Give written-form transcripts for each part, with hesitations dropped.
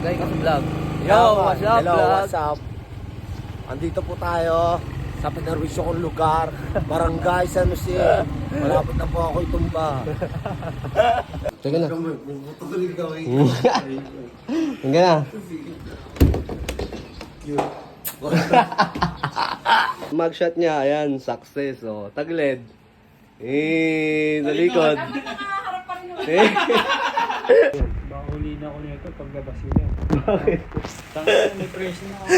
Bagay ka sa vlog. Yo, what's up, hello, vlog? what's up? Andito po tayo sa pinarwisyo kong lugar, Barangay San Jose. Malapit na po ako itumba. Teka na. Tutuloy ka eh. Hanggang na. Mugshot niya, ayan, success. Oh. Tagilid. Sa likod. Baka huli na ako nito paglabas nila. Bakit? Tangina, may pressure na ako.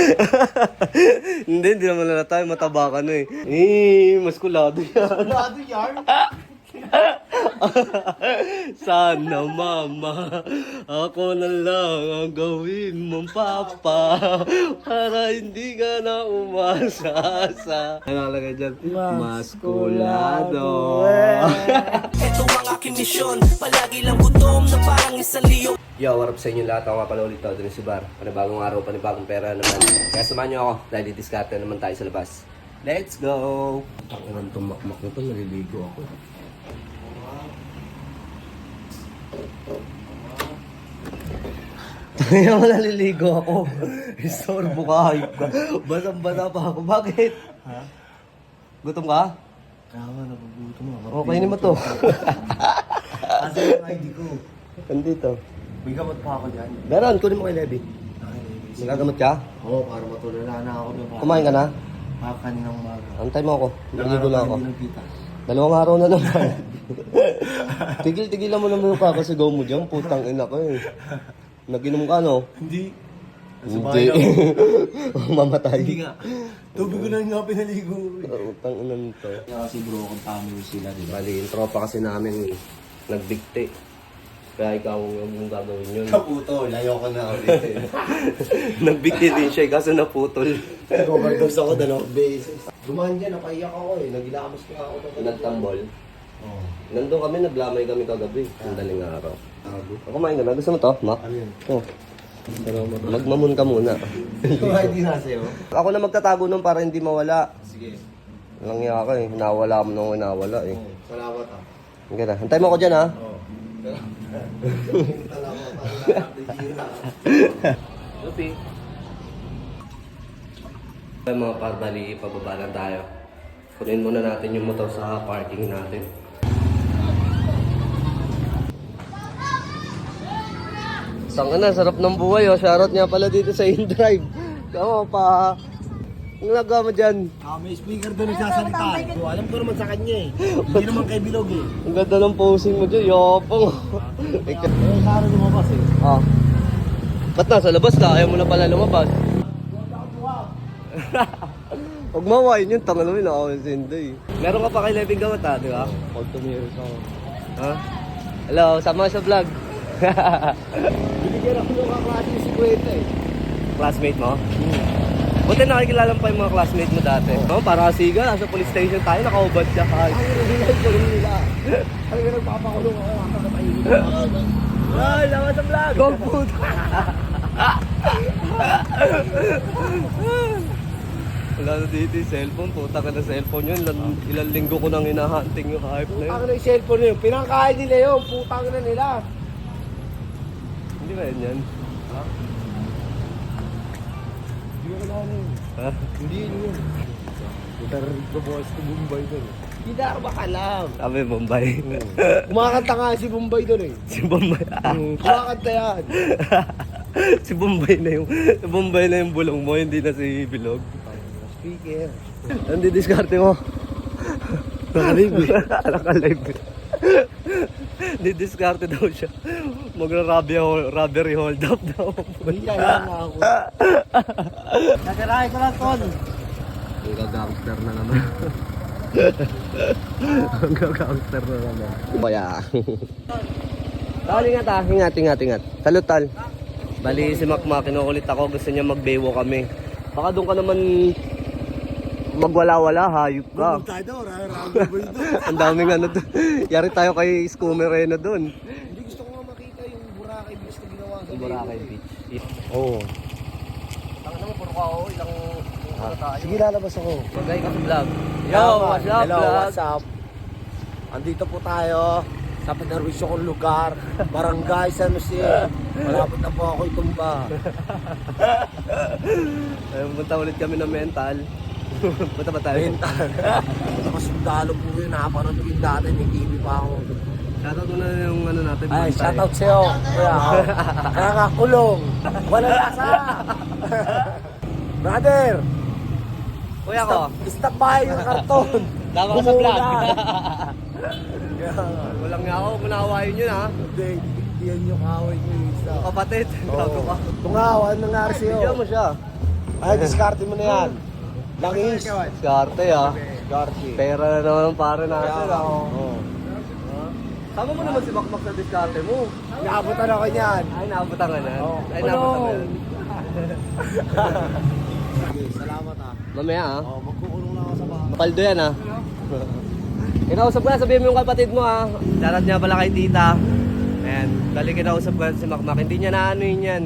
Hindi naman na tayo, mataba ka na maskulado yan. Lado yan. Sana mama, ako na lang ang gawin mong papa para hindi ka na umasa sa... Ano nakalagay dyan? Maskulado. Ito ang aking misyon, palagi lang gutom na parang isang liyo. Yo, what up sa inyo lahat? Ako nga pala ulit ako din si Bar. Panibagong araw, panibagong pera naman. Kaya samahan nyo ako dahil didiskarte naman tayo sa labas. Let's go! Ang tumakmak na to, naliligo ako. Kaya mo naliligo ako. Istorbo ka, hayop ka. Basang-basa pa ako. Bakit? Ha? Gutom ka? Kaya nga, nagugutom ako. Okay naman to. Asa yung ID ko? Andito. May gamot pa ako dyan. Meron, kunin mo kay Levi. Magagamot ka? Oo, para matulala na ako. Kumain ka na? Kaninang umaga. Antay mo ako. Naligo lang ako. Hindi nagkita. Dalawang araw na naman. Tigil-tigilan mo naman yung kakasigaw mo dyan. Putang ina ko eh. Naginom ka, no? Hindi. Hindi. Mamatay. Hindi nga. Tubig ko na nga pinaligo. Putang ina nito. Kasi bro, kung family sila, di ba? Bali, yung tropa kasi namin nagbigti. Kaya ikaw yung gagawin yun. Kaputo, layo ko na ulit. Nagbigti din siya, kaso naputol. Overdose ako, dalawang beses. Dumaan dyan, napaiyak ako eh. Nagilamos ko ako. Nagtambol. Oo. Nandun kami, naglamay kami kagabi. Ang daling araw. Tago. Kumain ka na. Gusto mo to, Mac? Ano yun? Oh. Magmamun ka muna. Ito ID na sa'yo. Ako na magtatago nun para hindi mawala. Sige. Walang iya ka eh. Nawala mo nung nawala eh. Oo, salamat ah. Ang ganda. Hantay mo ako dyan ha. Oo. Lupi. Mga parbali, pababa lang tayo. Kunin muna natin yung motor sa parking natin. Saan na, sarap ng buhay oh. Shoutout nga pala dito sa InDrive. Kamo pa. Ang nagawa mo dyan. May speaker doon nagsasalita. So, alam ko naman sa kanya eh. Hindi naman kay Bilog eh. Ang ganda ng posing mo dyan. Yopong. Saro lumabas eh. Ah. Ba't nasa labas ka? Ayaw mo na pala lumabas. Huwag mawain yun. Tangan namin ako sa Inday. Meron ka pa kay Levin Gawat ha, di ba? Pag tumiris ako. Ha? Hello, sama sa vlog. Binigyan ako ng kaklase si Kweta eh. Classmate mo? Buti nakikilala mo pa yung mga classmate mo dati. Oh, para siga, nasa police station tayo, nakaubad siya. Ay, nagigilay ko rin nila. Ay, nagpapakulong ako. Nakakatahimik ako. Ay, sama sa vlog! Go food! Wala na dito yung cellphone, puta ka na cellphone yun. Ilang linggo ko nang hinahunting yung hype na yun. Putang na yung cellphone na yun. Pinangkain nila yun. Putang na nila. Hindi ba yun yan? Ha? Hindi ko kailangan yun. Ha? Hindi yun. Nagtararig ko boss ko Bombay doon. Hindi na ako makalam. Sabi, Bombay. Kumakanta nga si Bombay doon eh. Si Bombay. Kumakanta yan. Si Bombay na yung bulong mo, hindi na si Bilog. Speaker. Hindi diskarte mo. Nakalive eh. Nakalive. Didiskarte daw siya. Magra-robbery hold up daw. Hindi yan nga ako. Nagarahe ko lang, Ton. Ang gagangster na naman. Ang gagangster na naman. Kaya. Tal, ingat. Salud, Tal. Bali si Makmak, kinukulit ako. Gusto niya magbewo kami. Baka doon ka naman magwala-wala, hayop ka. Tayo daw, round boy doon. Ang daming ano doon. Yari tayo kay Scumereno doon. Hindi gusto ko nga makita yung Boracay Beach na ginawa sa Boracay Beach. Oo. Ang ano mo, puro ka ako, ilang tayo. Sige, lalabas ako. Bagay ka sa vlog. Yo, what's up, Hello, vlog? what's up? Andito po tayo sa pinawisyo kong lugar, Barangay San Jose. Malapit na po ako itumba. Punta ulit kami ng mental. Punta ba tayo? Mental. Ako sundalo po yun, nakapanood ko yung dati, may TV pa ako. Shoutout mo na yung ano natin. Ay, Bantay. shoutout sa'yo. Kuya, nakakakulong. Wala lasa. Brother, Kuya ko. stop by yung karton. Tama ka sa vlog. Kaya, Walang nga ako, kunawain yun ha. hindi, yan yung away ko yung isa. Kapatid, gago ka. Tungaw, ano nangyari sa'yo? Bigyan mo siya. Ay, diskarte mo na yan. Langis. Skarte ha. Diskarte. Pera na naman ang pare natin Kaya, ha. oo. Sama mo naman si Makmak sa diskarte mo. Naabutan ako niyan. Ay, naabutan ka na. Oo. Ay, naabutan ka na. Okay, salamat ah. Mamaya ha. Oh, magkukulong na ako sa bahay. Paldo yan ha. Kinausap ko na, sabihin mo yung kapatid mo ha. Shoutout niya pala kay tita. Ayan, dali kinausap ko si Makmak. Hindi niya naanuin yan.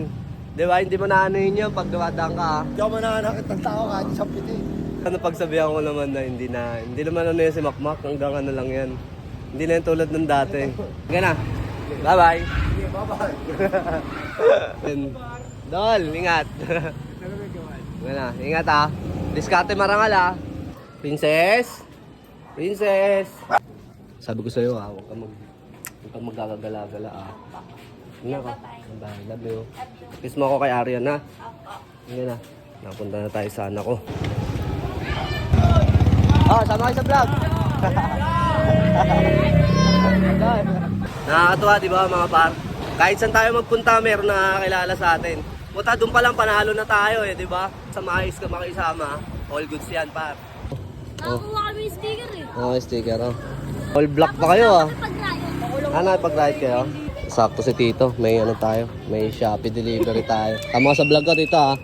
Di ba? Hindi mo naanuin yan pag dumadaan ka ha. Hindi ako mananakit ng tao kahit sa piti. Ano pagsabihan ko naman na hindi naman ano yan si Makmak. Hanggang ano lang yan. Hindi na yan tulad ng dati. Sige na. Bye-bye. Okay, bye-bye. Dol, ingat. Sige na, ingat ha. Diskarte marangal ha. Princess. Princess. Sabi ko sa'yo ha, huwag kang magagala-gala ha. Sige na ka. Bye, love you. Kiss mo ako kay Arian ha. Sige na. Napunta na tayo sa anak ko. Oh, sama kayo sa vlog. Nakakatuwa, di ba mga par? Kahit saan tayo magpunta, meron nakakilala sa atin. Puta, doon pa lang panalo na tayo di ba? Sa maayos ka makisama, all goods yan, par. Nakakuha kami yung sticker eh. Okay, sticker, oh. All black pa kayo, ah. Pag-riot. Ano, pag-ride kayo? Sakto si Tito, may ano tayo, may Shopee delivery tayo. Tama sa vlog ko, Tito, ha?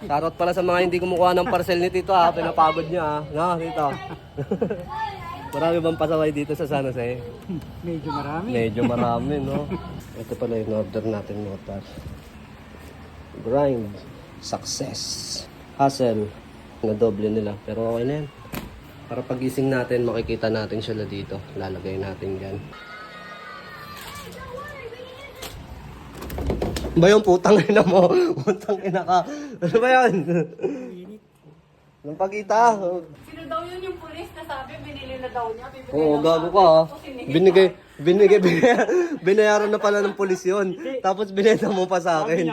Shoutout pala sa mga hindi kumukuha ng parcel ni Tito, ha? Pinapagod niya, ha? No, Tito? Marami bang pasaway dito sa San Jose? Medyo marami. Medyo marami, no? Ito pala yung order natin, mga par. Grind. Success. Hustle. Nadoble nila. Pero okay na yan. Para pagising natin, makikita natin sila dito. Lalagay natin dyan. Ba yung putang ina mo? Putang ina ka. Ano ba yan? Nang pagkita. Sino daw yun yung pulis na sabi, binili na daw niya. Oo, gago ka ha. Binayaran na pala ng pulis yun. Tapos binenta mo pa sa akin.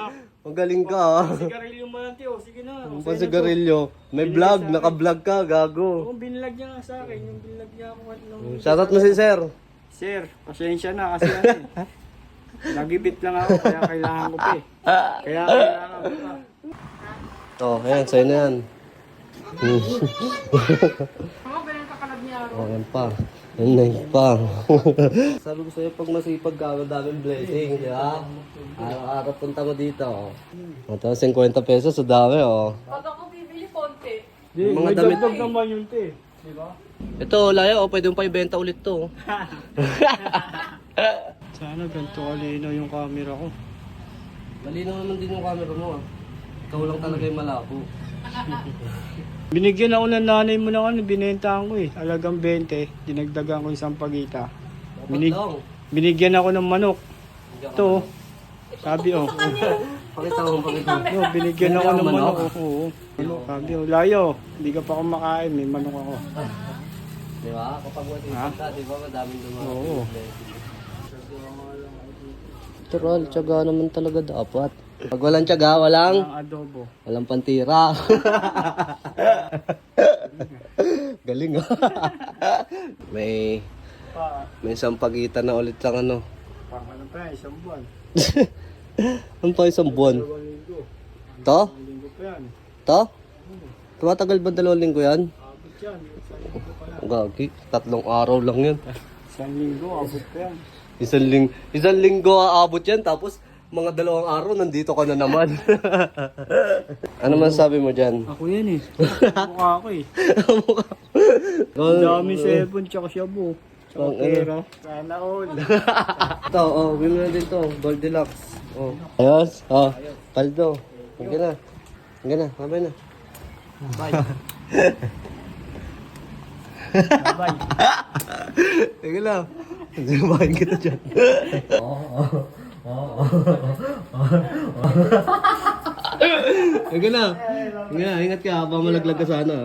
Ang galing ka ha. Sigarilyo mo lang, Tio. Sige na. Ang pasigarilyo. May vlog, naka-vlog ka, gago. Kung binilag niya nga sa akin, yung binilag niya ako nung... Shoutout mo si sir. Sir, pasensya na kasi ano eh. Nagibit lang ako, kaya kailangan ko pa eh. Kaya kailangan ko pa. Oh, ayan, sa'yo na yan. Ayan pa. Ayan pa. Sabi ko sa'yo, pag masipag ka, madaming blessing, di ba? Araw-araw punta mo dito. Ito, 50 pesos, so dami, oh. Pag ako bibili konti. Di, Mga may damit- dagdag naman yun, te. Di ba? Ito, Laya, oh, pwede mo pa ibenta ulit to. Sana ganito kalino yung camera ko. Malinaw naman din yung camera mo, ah. Ikaw lang talaga yung malabo. Binigyan ako ng nanay mo ng ano, binentahan ko eh. Alagang 20, dinagdagan ko isang pagita. Dapat lang. Binigyan ako ng manok. Ito, sabi oh. Pakita mo, pakita mo. No, binigyan ako ng Manok? manok. Oo. Sabi oh, Layo, hindi ka pa kumakain, may manok ako. Di ba? Kapag wala ka, di ba, madaming dumaan. Oo. Natural, tiyaga naman talaga dapat. Pag walang tiyaga, walang Ang adobo. pantira. Galing ah. may Pa, isang pagitan na ulit lang ano. ano pa yan, isang buwan. Ano pa isang buwan? 2 linggo. To? 2 linggo pa yan. To? Tumatagal ba 2 linggo yan? Abot yan, 1 linggo pa yan. Gagi, 3 araw lang yan. 1 linggo, abot pa yan. Isang linggo aabot yan, tapos mga 2 araw nandito ka na naman. Ano man sabi mo dyan? Ako yan eh. Mukha ako eh. Ang dami cellphone tsaka shabu. Tsaka pera. Sana all. Ito, oh, win mo na din to. Gold Deluxe. Oh. Ayos? Oh, paldo. Hanggang na. Hanggang na, sabay na. Bye. Bye. Hanggang na. Sinabahin kita dyan. Sige na. Sige na, ingat ka. Baka malaglag ka sana.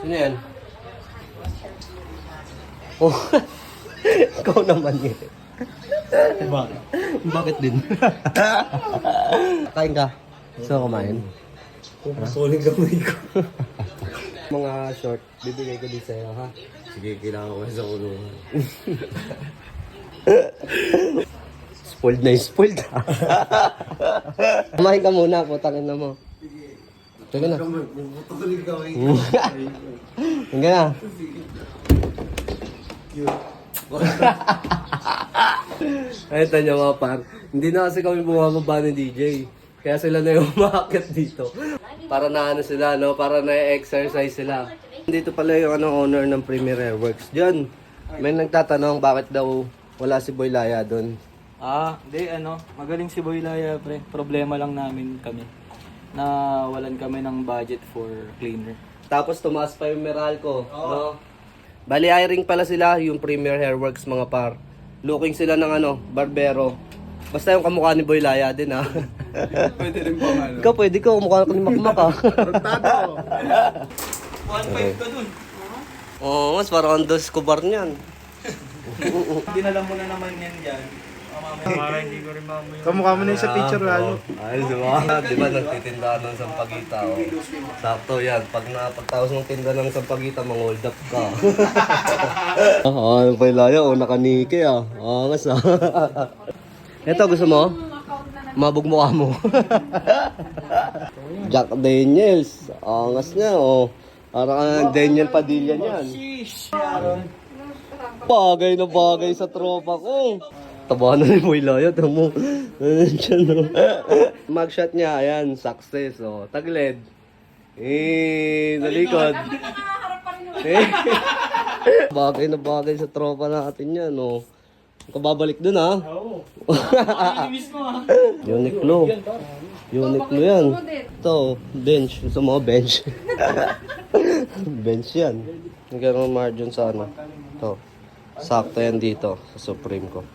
Sino yan? Oh, ikaw naman yun. Bakit? Bakit din? Kain ka. Gusto ko kumain? Pasuling kamay ko. Mga short, bibigay ko din sa'yo, ha? Sige, kailangan ko sa kulungan. Spoiled na yung spoiled, ha? Kumain ka muna, putangin na mo. Sige na. Pasuling kamay ko. Hanggang na. Ay, ito niyo mga par. Hindi na kasi kami bumababa ni DJ. Kaya sila na yung umakit dito. Para na ano sila, no? Para na-exercise sila. Dito pala yung owner ng Premier Airworks. Diyan, may nagtatanong bakit daw wala si Boy Laya doon. Hindi magaling si Boy Laya, pre. Problema lang namin kami na walan kami ng budget for cleaner. Tapos tumaas pa yung Meralco, no? Bali hiring pala sila, yung Premier Hairworks mga par. Looking sila ng barbero. Basta yung kamukha ni Boy Laya din, ha? Pwede rin po ano. Ikaw pwede ka, kamukha ka ni Makmak, ha? 1.5 ka dun. Oo, mas parang ang dos kubar niyan. Dinalam mo na naman yan dyan. Para hindi ko rin mamaya. Kamukha mo na yung sa picture lalo. Ay, di ba? Di ba nagtitinda ng sampagita, oh. Sakto yan. Pag napagtaos ng tinda ng sampagita, mang-hold up ka. Oo, Boy Laya, nakanike, ah. Angas, ah. Ito, gusto mo? Mabog mukha mo. Jack Daniels. Angas niya, oh. Parang Daniel Padilla niyan. Bagay na bagay sa tropa ko. Taba na ni Boy Laya, tamo. Diyan, no? Mugshot niya, ayan, success, oh. Tagled. Nalikod. Bagay na bagay sa tropa natin yan, oh. Kababalik dun, ha? Oo. Mismo, ha? Uniqlo. Uniqlo yan. Ito, bench. Gusto mo, bench. Bench yan. Nagkaroon ng margin sa ano. Ito. Sakto yan dito sa Supreme ko.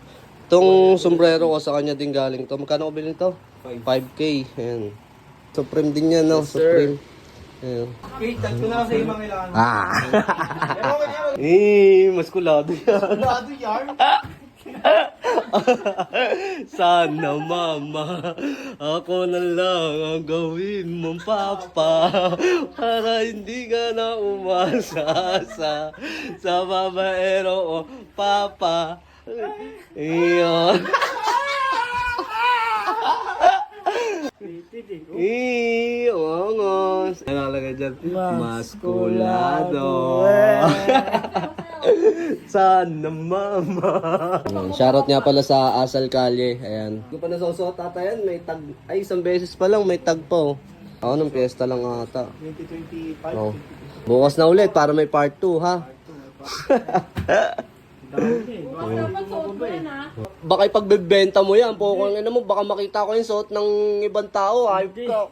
Itong sombrero ko sa kanya din galing to. Magkano ko bilhin to? 5K. Ayan. Supreme din yan, no? Supreme. Ayan. Wait, tag ko na kasi yung mga kailangan. Maskulado yan. Lado yan. Sana mama, ako na lang ang gawin mong papa para hindi ka na umasa sa babaero o papa. Iyon. Iyon. Nakalagay dyan. Maskulado. Sana mama. Shoutout nga pala sa Asal Calle. Ayan. Hindi pa nasusuot ata yan. May tag. Ay, isang beses pa lang. May tag pa, oh. Ako nung piyesta lang ata. 2025. Oh. Bukas na ulit para may part 2, ha? Baka ipagbebenta mo yan. Pukul nga mo. Baka makita ko yung suot ng ibang tao. Ayop ka.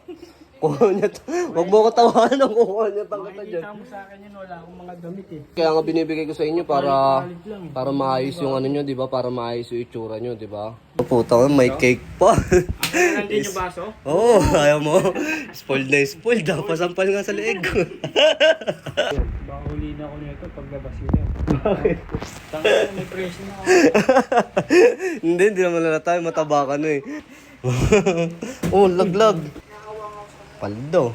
Kuha niya to. Huwag mo ko tawahan ng kuha niya tang kita dyan. Makikita mo sa akin yun, wala akong mga damit eh. Kaya nga binibigay ko sa inyo para maayos yung ano nyo, di ba? Para maayos yung itsura nyo, di ba? Puta ko, may cake pa. Nandun yung baso? Oo, ayaw mo. Spoiled na spoiled. Pasampal nga sa leeg ko. Baka huli na ako nito paglabas yun. Bakit? Tanga may press na ako. Hindi naman na tayo. Mataba ka na eh. Oh, laglag. Paldo.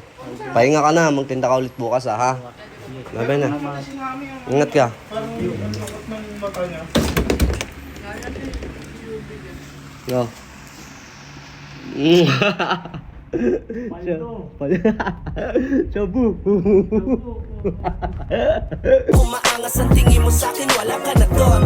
Pahinga ka na. Magtinda ka ulit bukas, ha? Labi na. Ingat ka. No. Paldo. Shabu. Kung maangas ang tingin mo sa'kin, wala ka na doon.